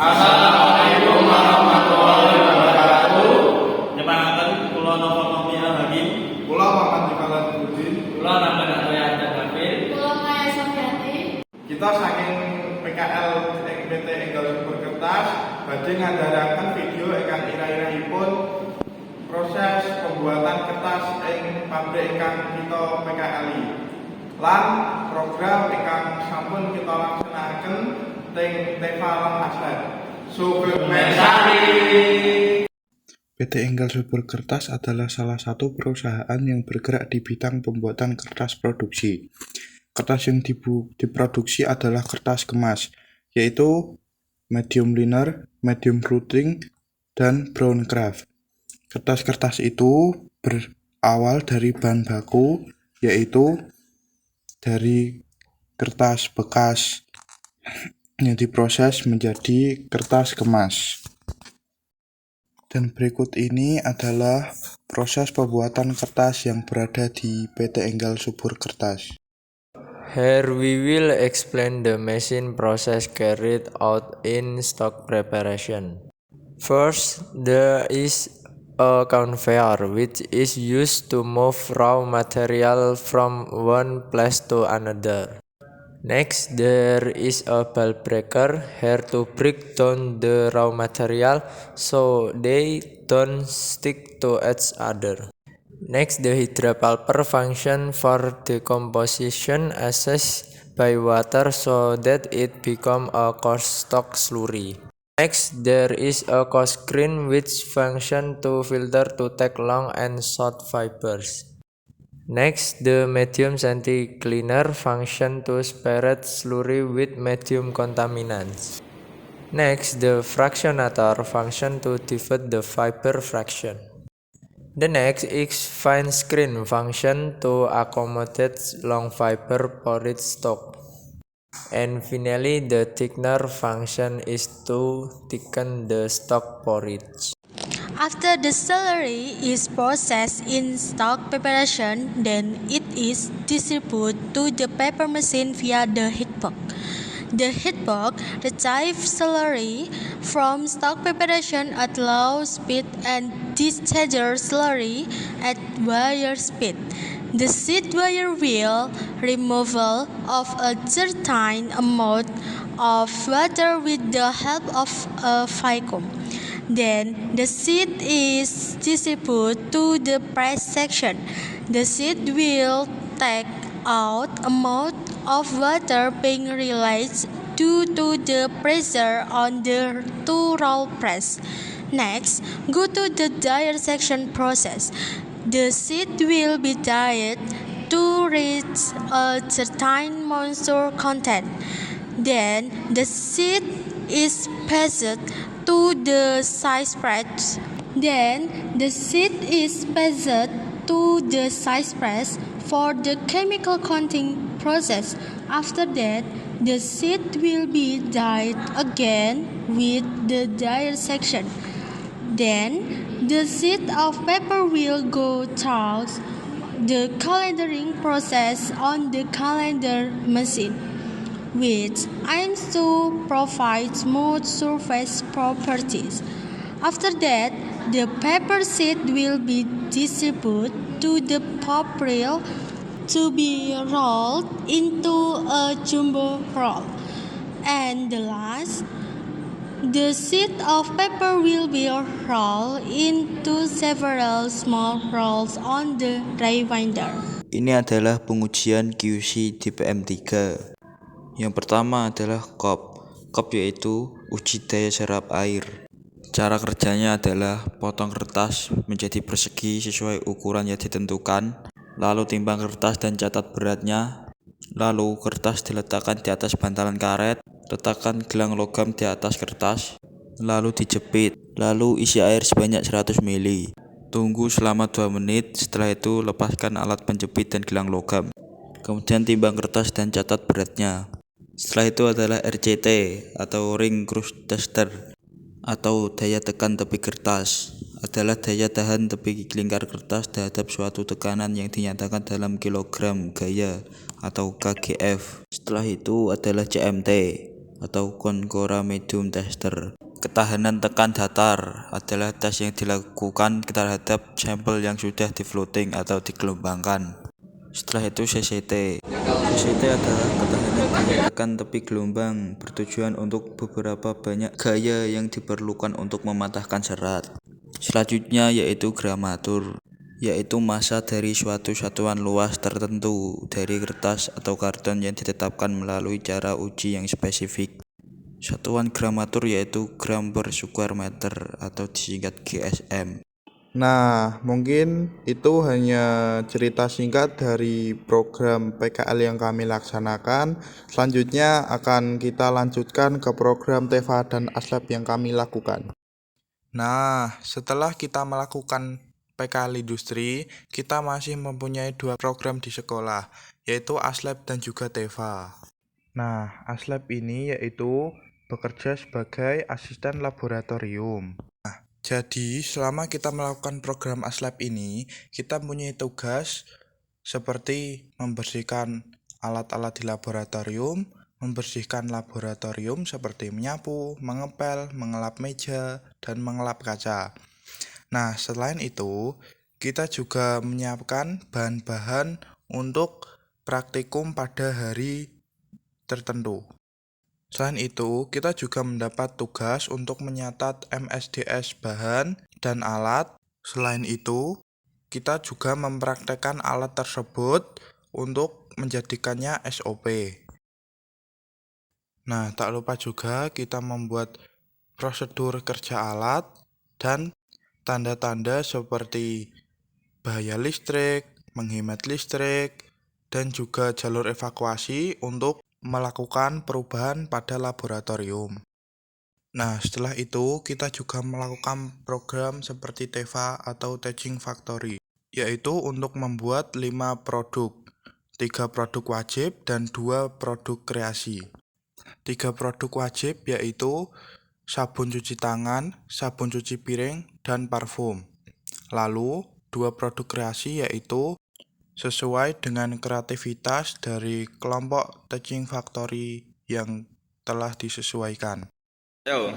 Assalamualaikum warahmatullahi wabarakatuh. Nyemangaken kula napa Nomia Hakim. Kula Muhammad Dikalan Budin. Kula nampen Atoya Kafir. Kula Maya Sofiati. Kita saking PKL PT Enggal Super Kertas badhe ngandharaken video ingkang ira-irahipun proses pembuatan kertas ing pabrik ingkang kita PKL-i. Lan program ingkang sampun kita laksanaken teng Teva lan Aslet. Sugeng Mesari. PT Enggal Super Kertas adalah salah satu perusahaan yang bergerak di bidang pembuatan kertas produksi. Kertas yang diproduksi adalah kertas kemas, yaitu medium liner, medium fruiting, dan brown craft. Kertas-kertas itu berawal dari bahan baku, yaitu dari kertas bekas yang diproses menjadi kertas kemas. Dan berikut ini adalah proses pembuatan kertas yang berada di PT Enggal Subur Kertas. Here we will explain the machine process carried out in stock preparation. First, there is a conveyor which is used to move raw material from one place to another. Next, there is a ball breaker here to break down the raw material so they don't stick to each other. Next, the hydropulper function for decomposition assessed by water so that it become a coarse stock slurry. Next, there is a coarse grain which function to filter to take long and short fibers. Next, the medium scented cleaner function to separate slurry with medium contaminants. Next, the fractionator function to divide the fiber fraction. The next is fine screen function to accommodate long fiber porridge stock. And finally, the thickener function is to thicken the stock porridge. After the celery is processed in stock preparation, then it is distributed to the paper machine via the heat pump. The heat pump retrieves celery from stock preparation at low speed and discharges celery at higher speed. The seed wire will removal of a certain amount of water with the help of a vacuum. Then the seed is distributed to the press section. The seed will take out amount of water being released due to the pressure on the two-roll press. Next, go to the dryer section process. The seed will be dried to reach a certain moisture content. Then the seed is passed to the size press. For the chemical coating process. After that, the seed will be dried again with the dryer section. Then, the sheet of paper will go through the calendering process on the calendar machine, which aims to provide smooth surface properties. After that, the paper sheet will be distributed to the pulp reel to be rolled into a jumbo roll. And the last, the sheet of paper will be rolled into several small rolls on the dry binder. Ini adalah pengujian QC di PM3. Yang pertama adalah COP. COP yaitu uji daya serap air. Cara kerjanya adalah potong kertas menjadi persegi sesuai ukuran yang ditentukan, lalu timbang kertas dan catat beratnya, lalu kertas diletakkan di atas bantalan karet, letakkan gelang logam di atas kertas, lalu dijepit, lalu isi air sebanyak 100 ml. Tunggu selama 2 menit, setelah itu lepaskan alat penjepit dan gelang logam. Kemudian timbang kertas dan catat beratnya. Setelah itu adalah RCT atau Ring Crush Tester atau daya tekan tepi kertas. Adalah daya tahan tepi lingkar kertas terhadap suatu tekanan yang dinyatakan dalam kilogram gaya atau KGF. Setelah itu adalah CMT atau Concora Medium Tester. Ketahanan tekan datar adalah tes yang dilakukan terhadap sampel yang sudah di-floating atau digelombangkan. Setelah itu CCT. CCT adalah ketahanan gaya tekan tepi gelombang, bertujuan untuk beberapa banyak gaya yang diperlukan untuk mematahkan serat. Selanjutnya yaitu gramatur, yaitu massa dari suatu satuan luas tertentu dari kertas atau karton yang ditetapkan melalui cara uji yang spesifik. Satuan gramatur yaitu gram per square meter atau disingkat GSM. Nah, mungkin itu hanya cerita singkat dari program PKL yang kami laksanakan. Selanjutnya akan kita lanjutkan ke program TEFA dan ASLAB yang kami lakukan. Nah, setelah kita melakukan PKL industri, kita masih mempunyai 2 program di sekolah, yaitu ASLAB dan juga TEFA. Nah, ASLAB ini yaitu bekerja sebagai asisten laboratorium. Jadi, selama kita melakukan program ASLAB ini, kita mempunyai tugas seperti membersihkan alat-alat di laboratorium, membersihkan laboratorium seperti menyapu, mengepel, mengelap meja, dan mengelap kaca. Nah, selain itu, kita juga menyiapkan bahan-bahan untuk praktikum pada hari tertentu. Selain itu, kita juga mendapat tugas untuk menyatat MSDS bahan dan alat. Selain itu, kita juga mempraktekkan alat tersebut untuk menjadikannya SOP. Nah, tak lupa juga kita membuat prosedur kerja alat dan tanda-tanda seperti bahaya listrik, menghemat listrik, dan juga jalur evakuasi untuk melakukan perubahan pada laboratorium. Nah, setelah itu kita juga melakukan program seperti TEFA atau Teaching Factory, yaitu untuk membuat 5 produk, 3 produk wajib dan 2 produk kreasi. 3 produk wajib yaitu sabun cuci tangan, sabun cuci piring, dan parfum. Lalu, 2 produk kreasi yaitu sesuai dengan kreativitas dari kelompok Teaching Factory yang telah disesuaikan. Yo,